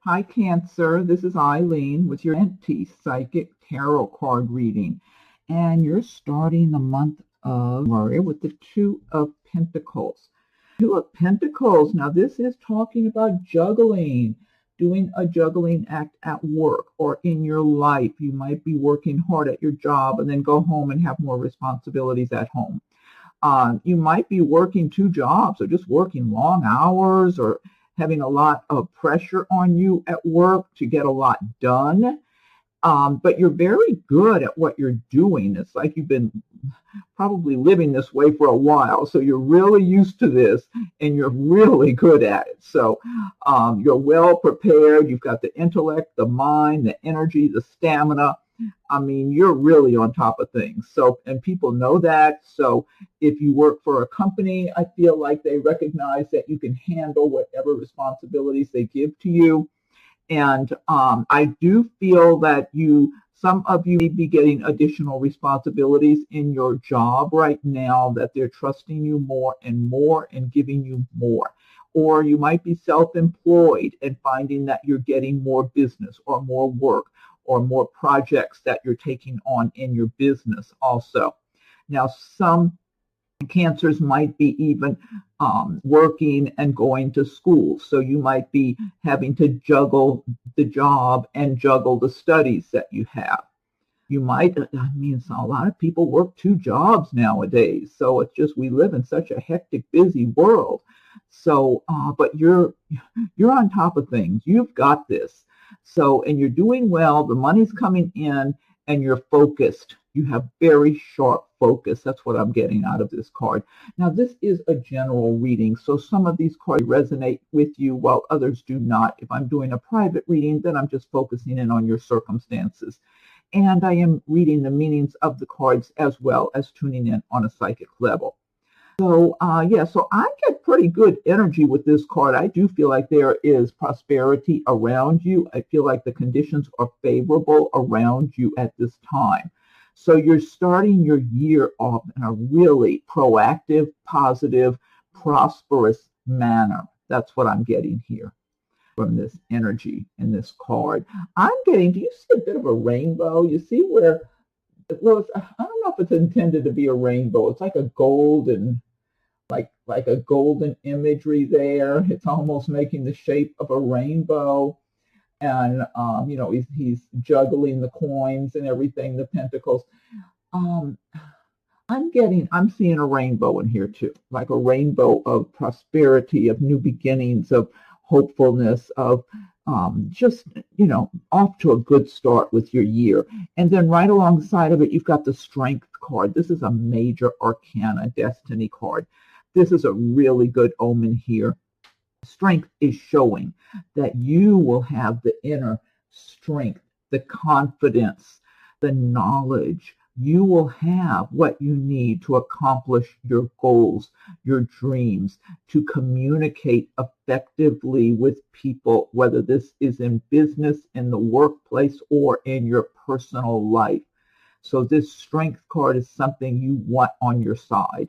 Hi, Cancer. This is Eileen with your anti-psychic tarot card reading. And you're starting the month of February with the Two of Pentacles. Two of Pentacles. Now, this is talking about juggling, doing a juggling act at work or in your life. You might be working hard at your job and then go home and have more responsibilities at home. You might be working two jobs or just working long hours or having a lot of pressure on you at work to get a lot done. But you're very good at what you're doing. It's like you've been probably living this way for a while. So you're really used to this and you're really good at it. So you're well prepared. You've got the intellect, the mind, the energy, the stamina. I mean, you're really on top of things. So, and people know that. So if you work for a company, I feel like they recognize that you can handle whatever responsibilities they give to you. And I do feel that some of you may be getting additional responsibilities in your job right now, that they're trusting you more and giving you more. Or you might be self-employed and finding that you're getting more business or more work or more projects that you're taking on in your business also. Now, some Cancers might be even working and going to school. So you might be having to juggle the job and juggle the studies that you have. You might, I mean, a lot of people work two jobs nowadays. So it's just, we live in such a hectic, busy world. So, but you're on top of things. You've got this. So, and you're doing well, the money's coming in, and you're focused. You have very sharp focus. That's what I'm getting out of this card. Now, this is a general reading, so some of these cards resonate with you while others do not. If I'm doing a private reading, then I'm just focusing in on your circumstances. And I am reading the meanings of the cards as well as tuning in on a psychic level. So, so I get pretty good energy with this card. I do feel like there is prosperity around you. I feel like the conditions are favorable around you at this time. So you're starting your year off in a really proactive, positive, prosperous manner. That's what I'm getting here from this energy in this card. I'm getting, do you see a bit of a rainbow? You see where, well, I don't know if it's intended to be a rainbow. It's like a golden, like a golden imagery there. It's almost making the shape of a rainbow. And, he's juggling the coins and everything, the pentacles. I'm seeing a rainbow in here too, like a rainbow of prosperity, of new beginnings, of hopefulness, of just, off to a good start with your year. And then right alongside of it, you've got the Strength card. This is a major arcana destiny card. This is a really good omen here. Strength is showing that you will have the inner strength, the confidence, the knowledge. You will have what you need to accomplish your goals, your dreams, to communicate effectively with people, whether this is in business, in the workplace, or in your personal life. So this Strength card is something you want on your side.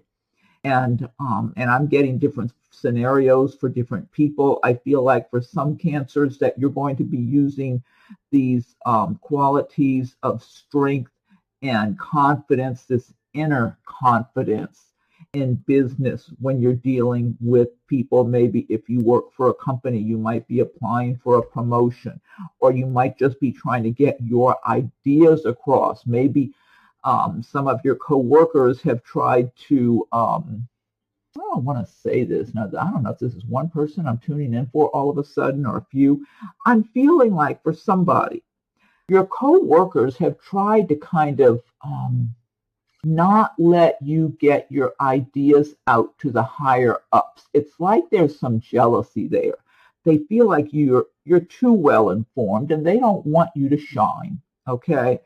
And I'm getting different scenarios for different people. I feel like for some Cancers that you're going to be using these qualities of strength and confidence, this inner confidence in business when you're dealing with people. Maybe if you work for a company, you might be applying for a promotion, or you might just be trying to get your ideas across. Maybe some of your coworkers have tried to, I don't want to say this. Now, I don't know if this is one person I'm tuning in for all of a sudden or a few. I'm feeling like for somebody, your coworkers have tried to kind of not let you get your ideas out to the higher ups. It's like there's some jealousy there. They feel like you're too well informed and they don't want you to shine, okay?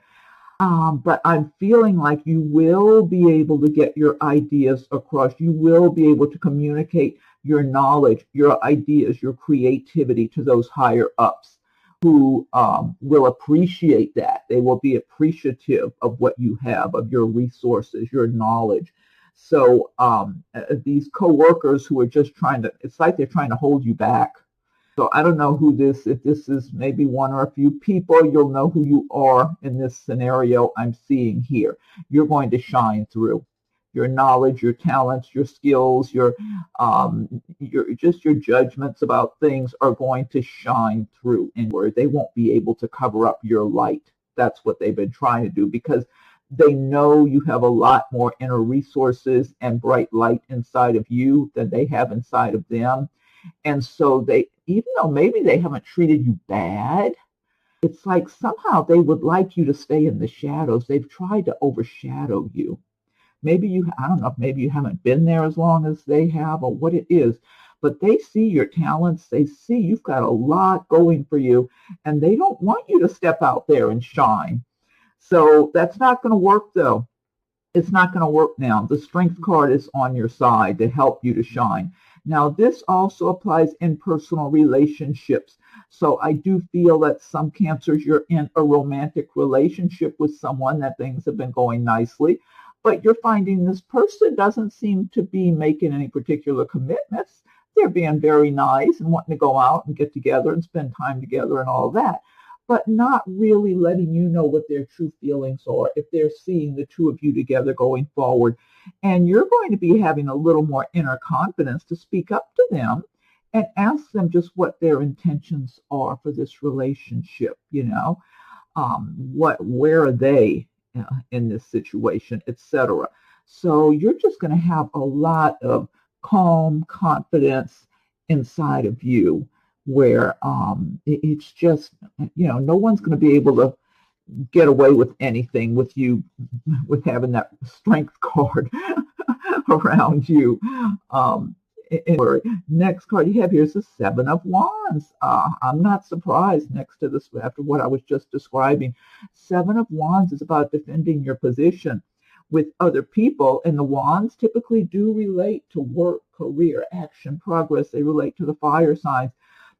But I'm feeling like you will be able to get your ideas across. You will be able to communicate your knowledge, your ideas, your creativity to those higher ups who will appreciate that. They will be appreciative of what you have, of your resources, your knowledge. So these coworkers who are just it's like they're trying to hold you back. So I don't know who this, if this is maybe one or a few people, you'll know who you are in this scenario I'm seeing here. You're going to shine through. Your knowledge, your talents, your skills, your judgments about things are going to shine through, and where they won't be able to cover up your light. That's what they've been trying to do, because they know you have a lot more inner resources and bright light inside of you than they have inside of them. And so they, even though maybe they haven't treated you bad, it's like somehow they would like you to stay in the shadows. They've tried to overshadow you. Maybe you, I don't know, maybe you haven't been there as long as they have or what it is, but they see your talents. They see you've got a lot going for you, and they don't want you to step out there and shine. So that's not going to work, though. It's not going to work now. The strength card is on your side to help you to shine. Now, this also applies in personal relationships. So I do feel that some Cancers, you're in a romantic relationship with someone, that things have been going nicely, but you're finding this person doesn't seem to be making any particular commitments. They're being very nice and wanting to go out and get together and spend time together and all that, but not really letting you know what their true feelings are, if they're seeing the two of you together going forward. And you're going to be having a little more inner confidence to speak up to them and ask them just what their intentions are for this relationship, where are they in this situation, etc. So you're just going to have a lot of calm confidence inside of you, where it's just, no one's going to be able to get away with anything with you, with having that strength card around you. Next card you have here is the Seven of Wands. I'm not surprised next to this, after what I was just describing. Seven of Wands is about defending your position with other people, and the Wands typically do relate to work, career, action, progress. They relate to the fire signs.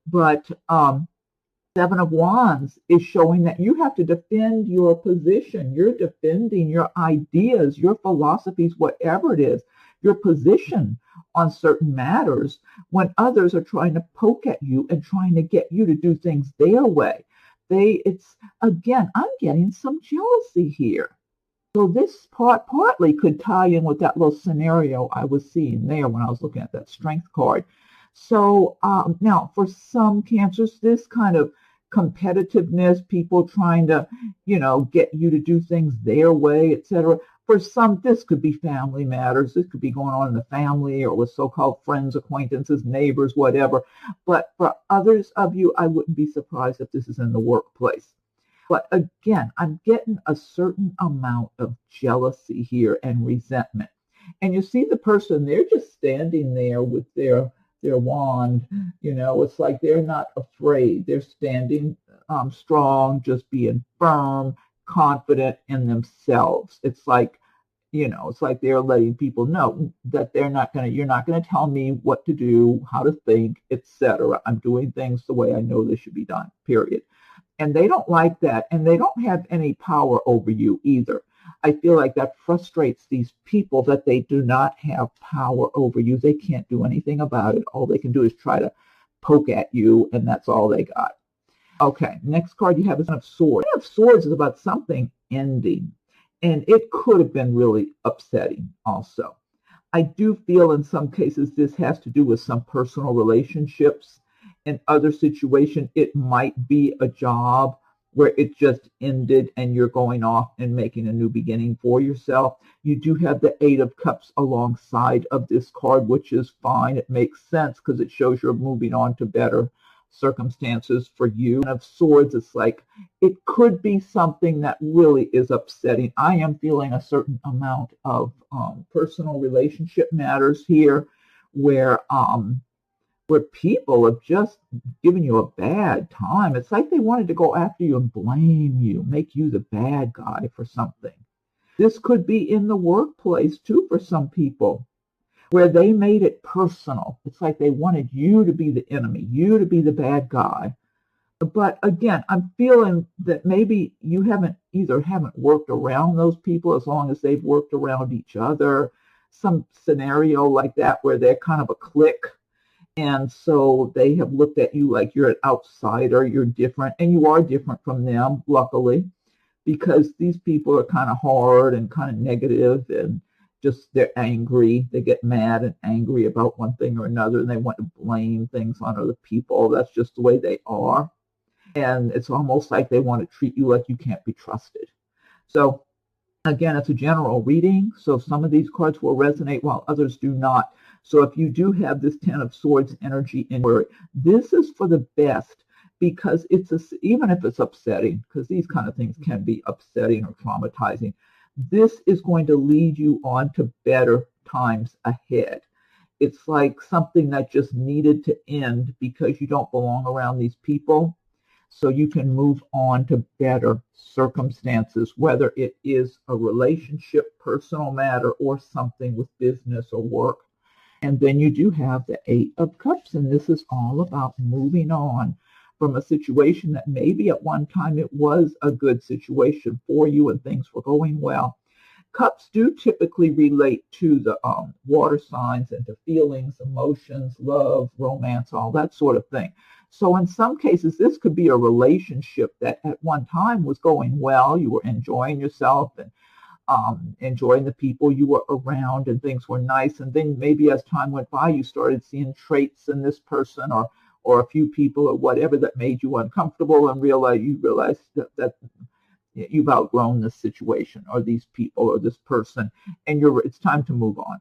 But Seven of Wands is showing that you have to defend your position. You're defending your ideas, your philosophies, whatever it is, your position on certain matters, when others are trying to poke at you and trying to get you to do things their way. Again, I'm getting some jealousy here. So this partly could tie in with that little scenario I was seeing there when I was looking at that strength card. So now for some Cancers, this kind of competitiveness, people trying to, get you to do things their way, etc. For some, this could be family matters. This could be going on in the family or with so-called friends, acquaintances, neighbors, whatever. But for others of you, I wouldn't be surprised if this is in the workplace. But again, I'm getting a certain amount of jealousy here and resentment. And you see the person, they're just standing there with their wand. It's like they're not afraid. They're standing strong, just being firm, confident in themselves. It's like they're letting people know that you're not going to tell me what to do, how to think, etc. I'm doing things the way I know they should be done, period. And they don't like that, and they don't have any power over you either. I feel like that frustrates these people, that they do not have power over you. They can't do anything about it. All they can do is try to poke at you, and that's all they got. Okay, next card you have is Ten of Swords. Ten of Swords is about something ending, and it could have been really upsetting also. I do feel in some cases this has to do with some personal relationships. In other situations, it might be a job where it just ended and you're going off and making a new beginning for yourself. You do have the Eight of Cups alongside of this card, which is fine. It makes sense because it shows you're moving on to better circumstances for you. And of Swords, it's like it could be something that really is upsetting. I am feeling a certain amount of personal relationship matters here where people have just given you a bad time. It's like they wanted to go after you and blame you, make you the bad guy for something. This could be in the workplace too for some people, where they made it personal. It's like they wanted you to be the enemy, you to be the bad guy. But again, I'm feeling that maybe you haven't worked around those people as long as they've worked around each other. Some scenario like that where they're kind of a clique. And so they have looked at you like you're an outsider, you're different, and you are different from them, luckily, because these people are kind of hard and kind of negative and just they're angry. They get mad and angry about one thing or another, and they want to blame things on other people. That's just the way they are. And it's almost like they want to treat you like you can't be trusted. So again, it's a general reading, so some of these cards will resonate while others do not. So if you do have this Ten of Swords energy in word, this is for the best, because even if it's upsetting, because these kind of things can be upsetting or traumatizing, this is going to lead you on to better times ahead. It's like something that just needed to end because you don't belong around these people, so you can move on to better circumstances, whether it is a relationship, personal matter, or something with business or work. And then you do have the Eight of Cups, and this is all about moving on from a situation that maybe at one time it was a good situation for you and things were going well. Cups do typically relate to the water signs and to feelings, emotions, love, romance, all that sort of thing. So in some cases, this could be a relationship that at one time was going well. You were enjoying yourself and enjoying the people you were around, and things were nice. And then maybe as time went by, you started seeing traits in this person or a few people or whatever that made you uncomfortable, and you realized that you've outgrown this situation or these people or this person, and it's time to move on.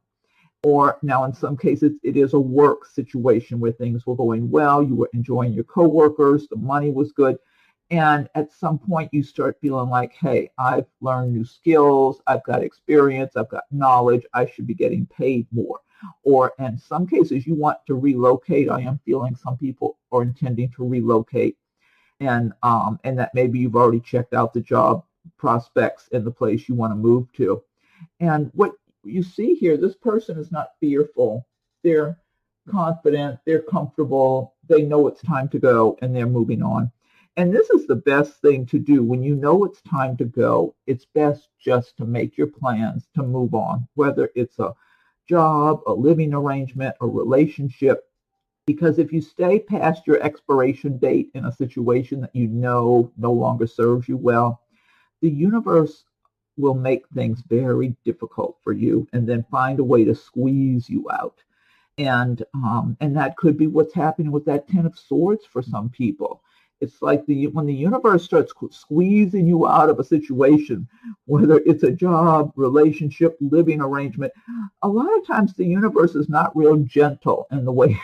Or now in some cases, it is a work situation where things were going well, you were enjoying your coworkers, the money was good, and at some point you start feeling like, hey, I've learned new skills, I've got experience, I've got knowledge, I should be getting paid more. Or in some cases, you want to relocate. I am feeling some people are intending to relocate, and that maybe you've already checked out the job prospects in the place you want to move to. And what you see here, this person is not fearful. They're confident, they're comfortable, they know it's time to go, and they're moving on. And this is the best thing to do. When you know it's time to go, it's best just to make your plans to move on, whether it's a job, a living arrangement, a relationship. Because if you stay past your expiration date in a situation that you know no longer serves you well, the universe will make things very difficult for you and then find a way to squeeze you out. And that could be what's happening with that Ten of Swords for some people. It's like when the universe starts squeezing you out of a situation, whether it's a job, relationship, living arrangement, a lot of times the universe is not real gentle in the way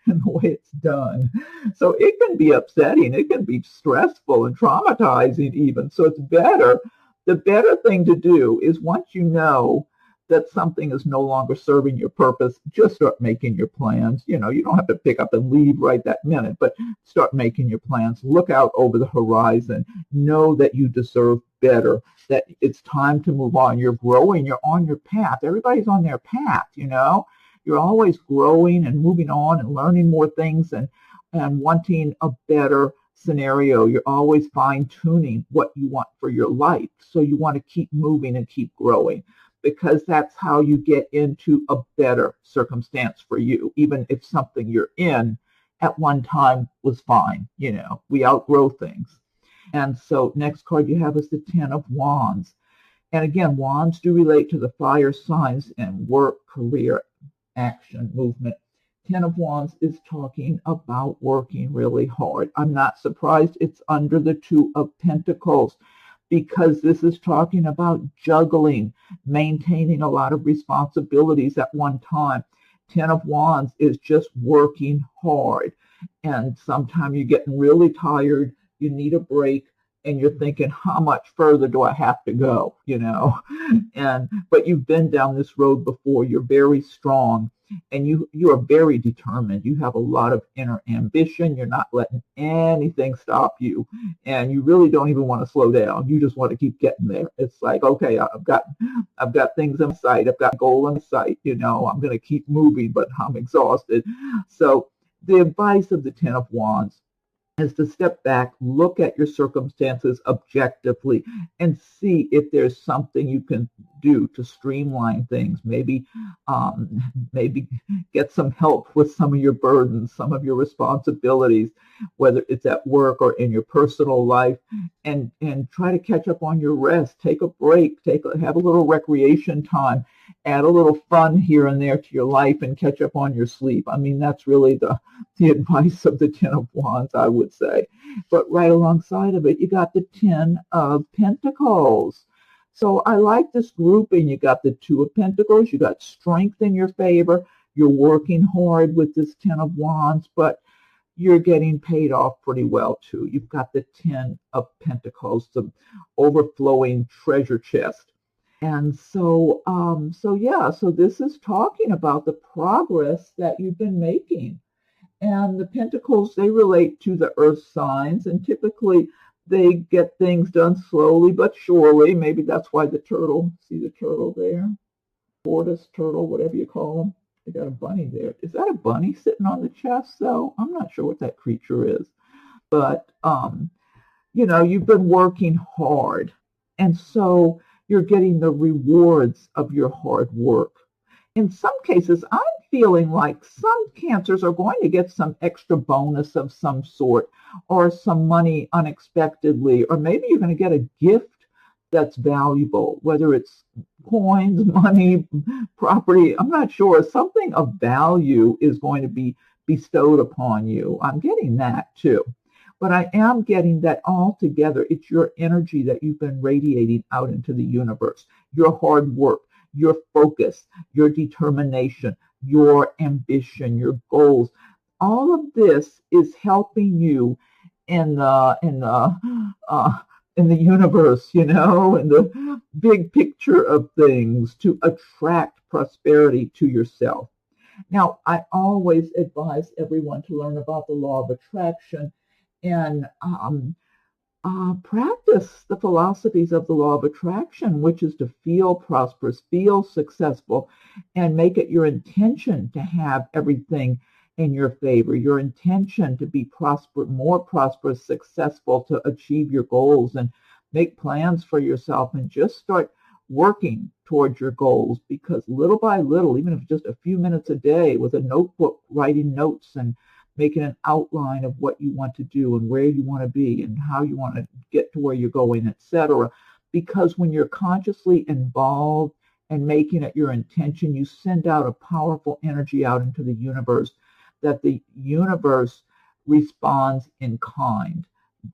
it's done. So it can be upsetting. It can be stressful and traumatizing even. So the better thing to do is, once you know that something is no longer serving your purpose, just start making your plans. You don't have to pick up and leave right that minute, but start making your plans. Look out over the horizon. Know that you deserve better, that it's time to move on. You're growing. You're on your path. Everybody's on their path, You're always growing and moving on and learning more things and wanting a better scenario. You're always fine-tuning what you want for your life. So you want to keep moving and keep growing, because that's how you get into a better circumstance for you, even if something you're in at one time was fine. We outgrow things. And so next card you have is the Ten of Wands. And again, wands do relate to the fire signs and work, career, action, movement. Ten of Wands is talking about working really hard. I'm not surprised it's under the Two of Pentacles, because this is talking about juggling, maintaining a lot of responsibilities at one time. Ten of Wands is just working hard. And sometimes you're getting really tired, you need a break, and you're thinking, how much further do I have to go? But you've been down this road before. You're very strong, and you are very determined. You have a lot of inner ambition. You're not letting anything stop you, and you really don't even want to slow down. You just want to keep getting there. It's like, okay, I've got things in sight. I've got a goal in sight. I'm going to keep moving, but I'm exhausted. So the advice of the Ten of Wands is to step back, look at your circumstances objectively, and see if there's something you can do to streamline things. Maybe get some help with some of your burdens, some of your responsibilities, whether it's at work or in your personal life, and try to catch up on your rest. Take a break, have a little recreation time, add a little fun here and there to your life, and catch up on your sleep. I mean, that's really the advice of the Ten of Wands, I would say. But right alongside of it, you got the Ten of Pentacles. So I like this grouping. You got the Two of Pentacles. You got strength in your favor. You're working hard with this Ten of Wands, but you're getting paid off pretty well too. You've got the Ten of Pentacles, the overflowing treasure chest. And so this is talking about the progress that you've been making. And the pentacles, they relate to the earth signs, and typically they get things done slowly but surely. Maybe that's why the turtle, see the turtle there? Tortoise, turtle, whatever you call them. They got a bunny there. Is that a bunny sitting on the chest, though? I'm not sure what that creature is. But, you've been working hard. And so you're getting the rewards of your hard work. In some cases, I'm feeling like some cancers are going to get some extra bonus of some sort, or some money unexpectedly, or maybe you're going to get a gift that's valuable, whether it's coins, money, property. I'm not sure. Something of value is going to be bestowed upon you. I'm getting that too. But I am getting that all together. It's your energy that you've been radiating out into the universe, your hard work, your focus, your determination, your ambition, your goals. All of this is helping you in the universe, in the big picture of things, to attract prosperity to yourself. Now, I always advise everyone to learn about the law of attraction and practice the philosophies of the law of attraction, which is to feel prosperous, feel successful, and make it your intention to have everything in your favor, your intention to be more prosperous, successful, to achieve your goals, and make plans for yourself, and just start working towards your goals, because little by little, even if just a few minutes a day with a notebook, writing notes and making an outline of what you want to do and where you want to be and how you want to get to where you're going, etc. Because when you're consciously involved and making it your intention, you send out a powerful energy out into the universe, that the universe responds in kind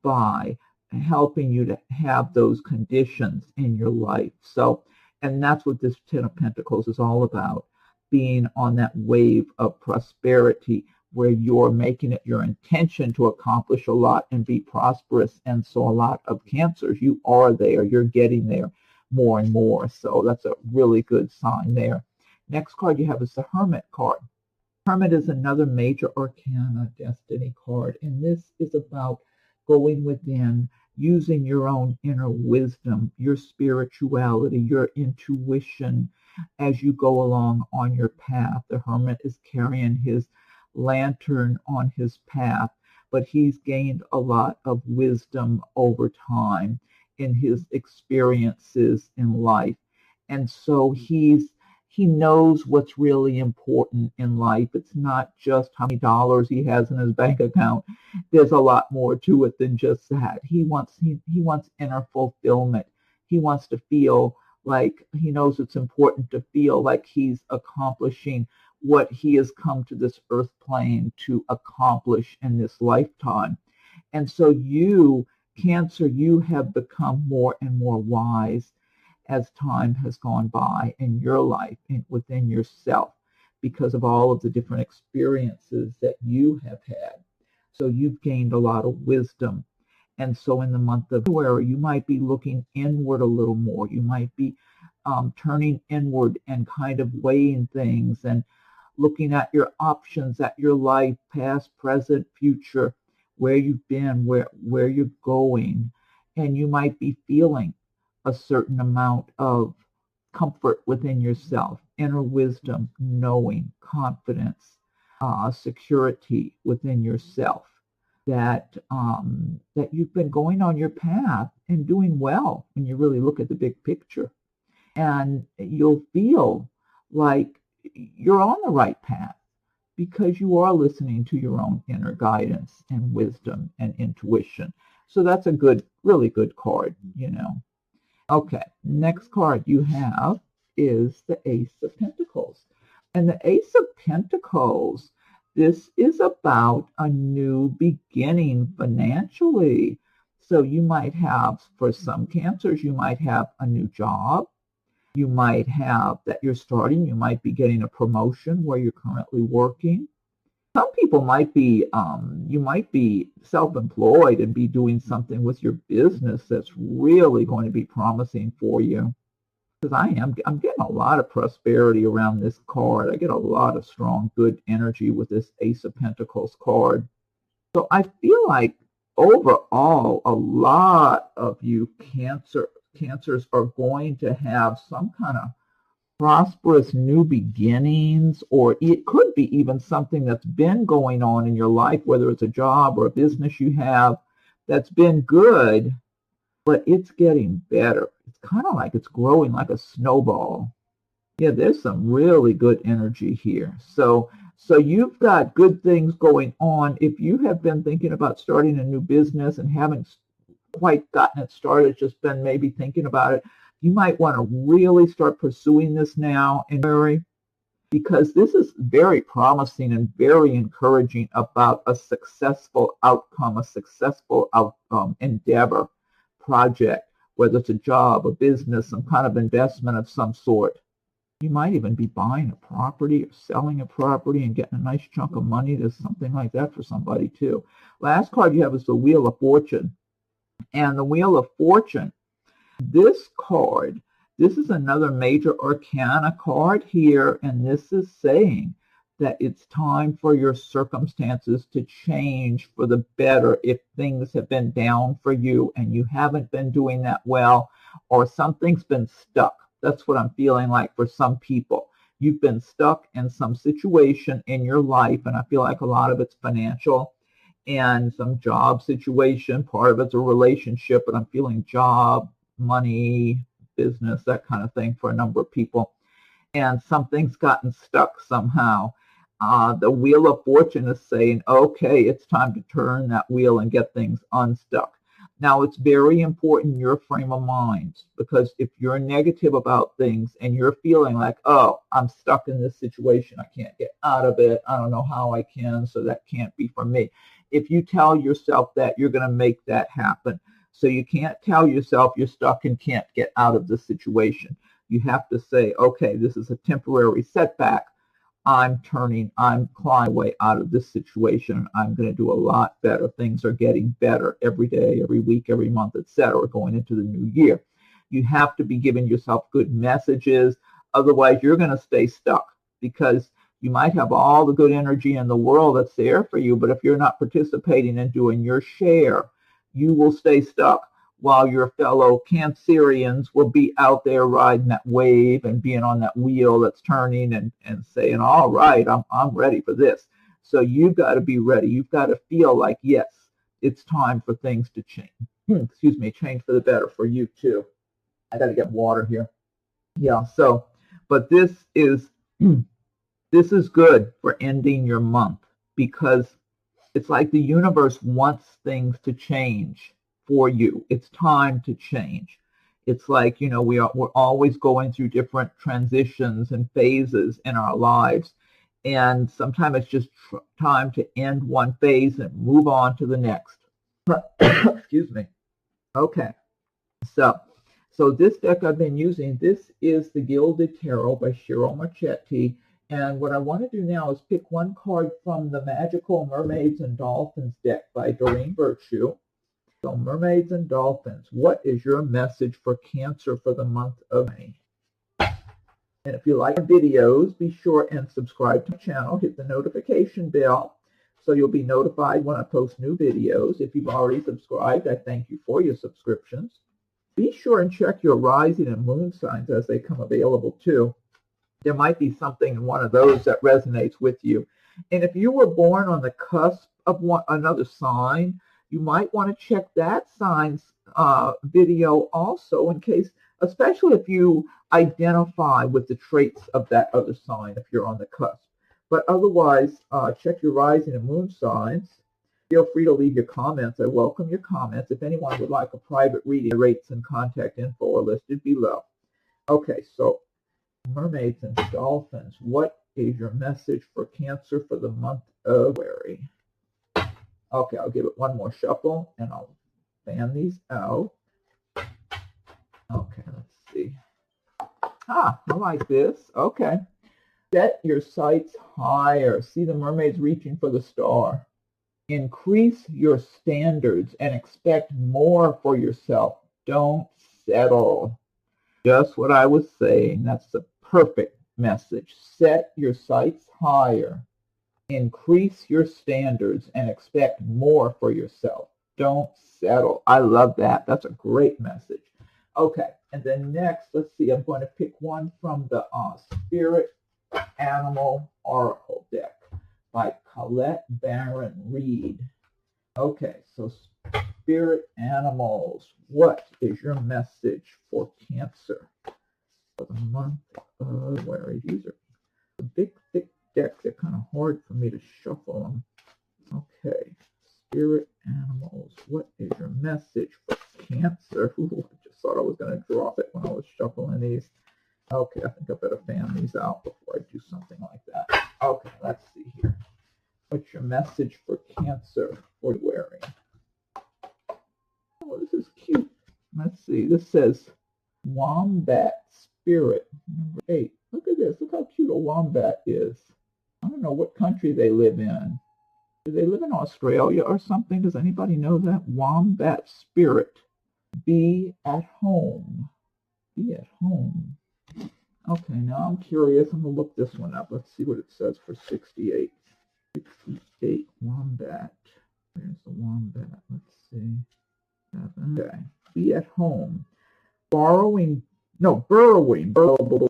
by helping you to have those conditions in your life. So, and that's what this Ten of Pentacles is all about, being on that wave of prosperity, where you're making it your intention to accomplish a lot and be prosperous. And so a lot of cancers, you are there, you're getting there more and more. So that's a really good sign there. Next card you have is the Hermit card. Hermit is another major arcana destiny card, and this is about going within, using your own inner wisdom, your spirituality, your intuition as you go along on your path. The Hermit is carrying his lantern on his path, but he's gained a lot of wisdom over time in his experiences in life. And so he knows what's really important in life. It's not just how many dollars he has in his bank account. There's a lot more to it than just that. He wants inner fulfillment. He wants to feel like, he knows it's important to feel like he's accomplishing what he has come to this earth plane to accomplish in this lifetime. And so you, Cancer, you have become more and more wise as time has gone by in your life and within yourself, because of all of the different experiences that you have had. So you've gained a lot of wisdom. And so in the month of February, you might be looking inward a little more. You might be turning inward and kind of weighing things and looking at your options, at your life, past, present, future, where you've been, where you're going. And you might be feeling a certain amount of comfort within yourself, inner wisdom, knowing, confidence, security within yourself. that you've been going on your path and doing well when you really look at the big picture. And you'll feel like you're on the right path because you are listening to your own inner guidance and wisdom and intuition. So that's a good, really good card, you know. Okay, next card you have is the Ace of Pentacles. And the Ace of Pentacles, this is about a new beginning financially. So you might have, for some Cancers, you might have a new job. You might have that you're starting. You might be getting a promotion where you're currently working. Some people might be, you might be self-employed and be doing something with your business that's really going to be promising for you. Because I'm getting a lot of prosperity around this card. I get a lot of strong, good energy with this Ace of Pentacles card. So I feel like overall, a lot of you Cancers are going to have some kind of prosperous new beginnings, or it could be even something that's been going on in your life, whether it's a job or a business you have that's been good, but it's getting better. It's kind of like it's growing like a snowball. Yeah, there's some really good energy here. So you've got good things going on. If you have been thinking about starting a new business and haven't quite gotten it started, just been maybe thinking about it, you might want to really start pursuing this now in February, because this is very promising and very encouraging about a successful outcome, a successful endeavor, project, whether it's a job, a business, some kind of investment of some sort. You might even be buying a property or selling a property and getting a nice chunk of money. There's something like that for somebody too. Last card you have is the Wheel of Fortune. And the Wheel of Fortune, this card, this is another major arcana card here, and this is saying that it's time for your circumstances to change for the better if things have been down for you and you haven't been doing that well, or something's been stuck. That's what I'm feeling like for some people. You've been stuck in some situation in your life, and I feel like a lot of it's financial and some job situation. Part of it's a relationship, but I'm feeling job, money, business, that kind of thing for a number of people. And something's gotten stuck somehow. The Wheel of Fortune is saying, okay, it's time to turn that wheel and get things unstuck. Now, it's very important in your frame of mind, because if you're negative about things and you're feeling like, oh, I'm stuck in this situation, I can't get out of it, I don't know how I can, so that can't be for me. If you tell yourself that, you're going to make that happen. So you can't tell yourself you're stuck and can't get out of the situation. You have to say, okay, this is a temporary setback. I'm climbing my way out of this situation. I'm going to do a lot better. Things are getting better every day, every week, every month, etc., going into the new year. You have to be giving yourself good messages. Otherwise, you're going to stay stuck, because you might have all the good energy in the world that's there for you, but if you're not participating and doing your share, you will stay stuck, while your fellow Cancerians will be out there riding that wave and being on that wheel that's turning and saying, all right, I'm ready for this. So you've got to be ready. You've got to feel like, yes, it's time for things to change. Change for the better for you too. I got to get water here. Yeah, so, but this is good for ending your month, because it's like the universe wants things to change for you. It's time to change. It's like, we're always going through different transitions and phases in our lives. And sometimes it's just time to end one phase and move on to the next. Excuse me. Okay. So this deck I've been using, this is the Gilded Tarot by Cheryl Marchetti. And what I want to do now is pick one card from the Magical Mermaids and Dolphins deck by Doreen Virtue. So Mermaids and Dolphins, what is your message for Cancer for the month of May? And if you like our videos, be sure and subscribe to the channel. Hit the notification bell so you'll be notified when I post new videos. If you've already subscribed, I thank you for your subscriptions. Be sure and check your rising and moon signs as they come available too. There might be something in one of those that resonates with you. And if you were born on the cusp of another sign, you might want to check that sign's video also, in case, especially if you identify with the traits of that other sign, if you're on the cusp. But otherwise, check your rising and moon signs. Feel free to leave your comments. I welcome your comments. If anyone would like a private reading, the rates and contact info are listed below. Okay, so mermaids and dolphins, what is your message for Cancer for the month of February? Okay, I'll give it one more shuffle, and I'll fan these out. Okay, let's see. I like this. Okay. Set your sights higher. See the mermaids reaching for the star. Increase your standards and expect more for yourself. Don't settle. Just what I was saying. That's the perfect message. Set your sights higher. Increase your standards and expect more for yourself. Don't settle. I love that. That's a great message. Okay, and then next, let's see. I'm going to pick one from the Spirit Animal Oracle deck by Colette Baron Reed. Okay, so Spirit Animals, what is your message for Cancer for the month of February? These are a big, thick deck. They're kind of hard for me to shuffle them. Okay, Spirit Animals, what is your message for Cancer? Ooh, I just thought I was going to drop it when I was shuffling these. Okay, I think I better fan these out before I do something like that. Okay, let's see here. What's your message for Cancer for February? Oh, this is cute. Let's see. This says Wombat Spirit, number 8. Look at this. Look how cute a wombat is. I don't know what country they live in. Do they live in Australia or something? Does anybody know that? Wombat Spirit. Be at home. Be at home. Okay, now I'm curious. I'm going to look this one up. Let's see what it says for 68. 68 wombat. There's the wombat. Let's see. Okay. Be at home. Burrowing. You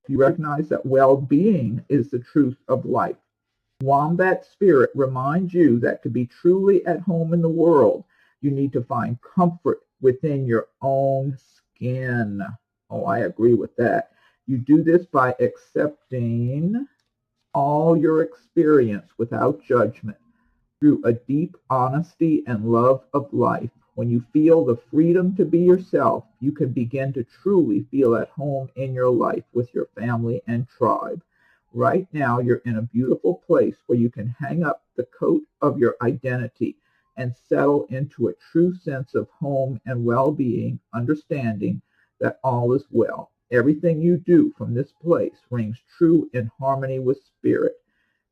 recognize that well-being is the truth of life. Wombat Spirit reminds you that to be truly at home in the world, you need to find comfort within your own skin. Oh, I agree with that. You do this by accepting all your experience without judgment through a deep honesty and love of life. When you feel the freedom to be yourself, you can begin to truly feel at home in your life with your family and tribe. Right now, you're in a beautiful place where you can hang up the coat of your identity and settle into a true sense of home and well-being, understanding that all is well. Everything you do from this place rings true in harmony with spirit.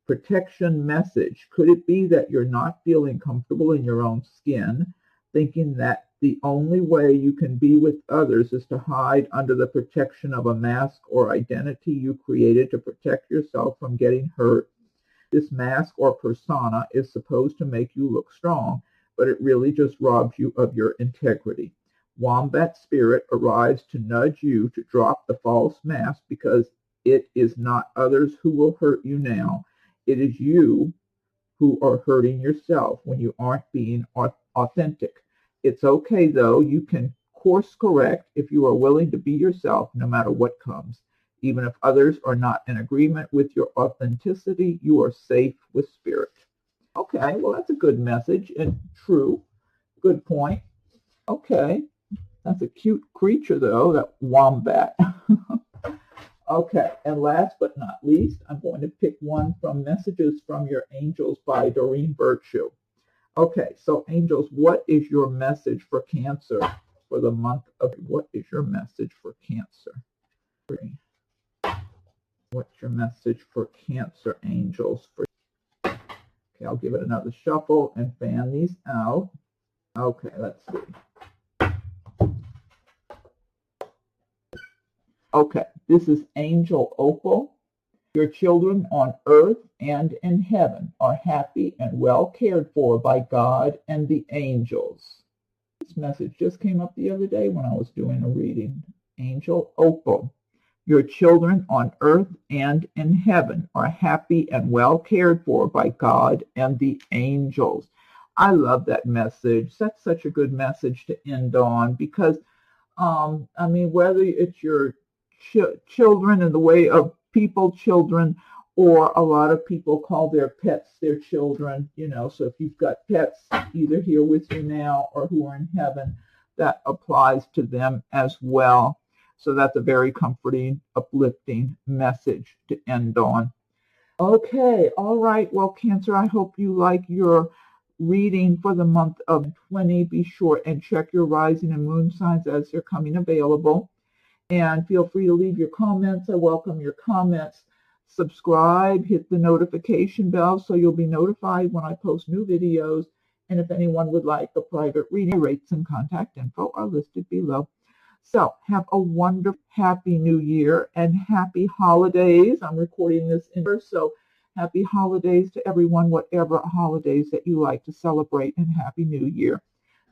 Protection message. Could it be that you're not feeling comfortable in your own skin, thinking that the only way you can be with others is to hide under the protection of a mask or identity you created to protect yourself from getting hurt? This mask or persona is supposed to make you look strong, but it really just robs you of your integrity. Wombat Spirit arrives to nudge you to drop the false mask because it is not others who will hurt you now. It is you who are hurting yourself when you aren't being authentic. It's okay, though. You can course correct if you are willing to be yourself no matter what comes. Even if others are not in agreement with your authenticity, you are safe with spirit. Okay, well, that's a good message and true. Good point. Okay. That's a cute creature, though, that wombat. Okay, and last but not least, I'm going to pick one from Messages from Your Angels by Doreen Virtue. Okay, so angels, what is your message for Cancer for the month of, what is your message for Cancer? What's your message for Cancer, angels? Okay, I'll give it another shuffle and fan these out. Okay, let's see. Okay, this is Angel Opal. Your children on earth and in heaven are happy and well cared for by God and the angels. This message just came up the other day when I was doing a reading. Angel Opal. Your children on earth and in heaven are happy and well cared for by God and the angels. I love that message. That's such a good message to end on because, I mean, whether it's your children in the way of people, children, or a lot of people call their pets their children, so if you've got pets either here with you now or who are in heaven, that applies to them as well. So that's a very comforting, uplifting message to end on. Okay, all right. Well, Cancer, I hope you like your reading for the month of 20. Be sure and check your rising and moon signs as they're coming available. And feel free to leave your comments. I welcome your comments. Subscribe, hit the notification bell so you'll be notified when I post new videos. And if anyone would like a private reading, rates and contact info are listed below. So have a wonderful, happy new year and happy holidays. I'm recording this in here, so happy holidays to everyone, whatever holidays that you like to celebrate, and happy new year.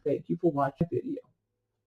Thank you for watching the video.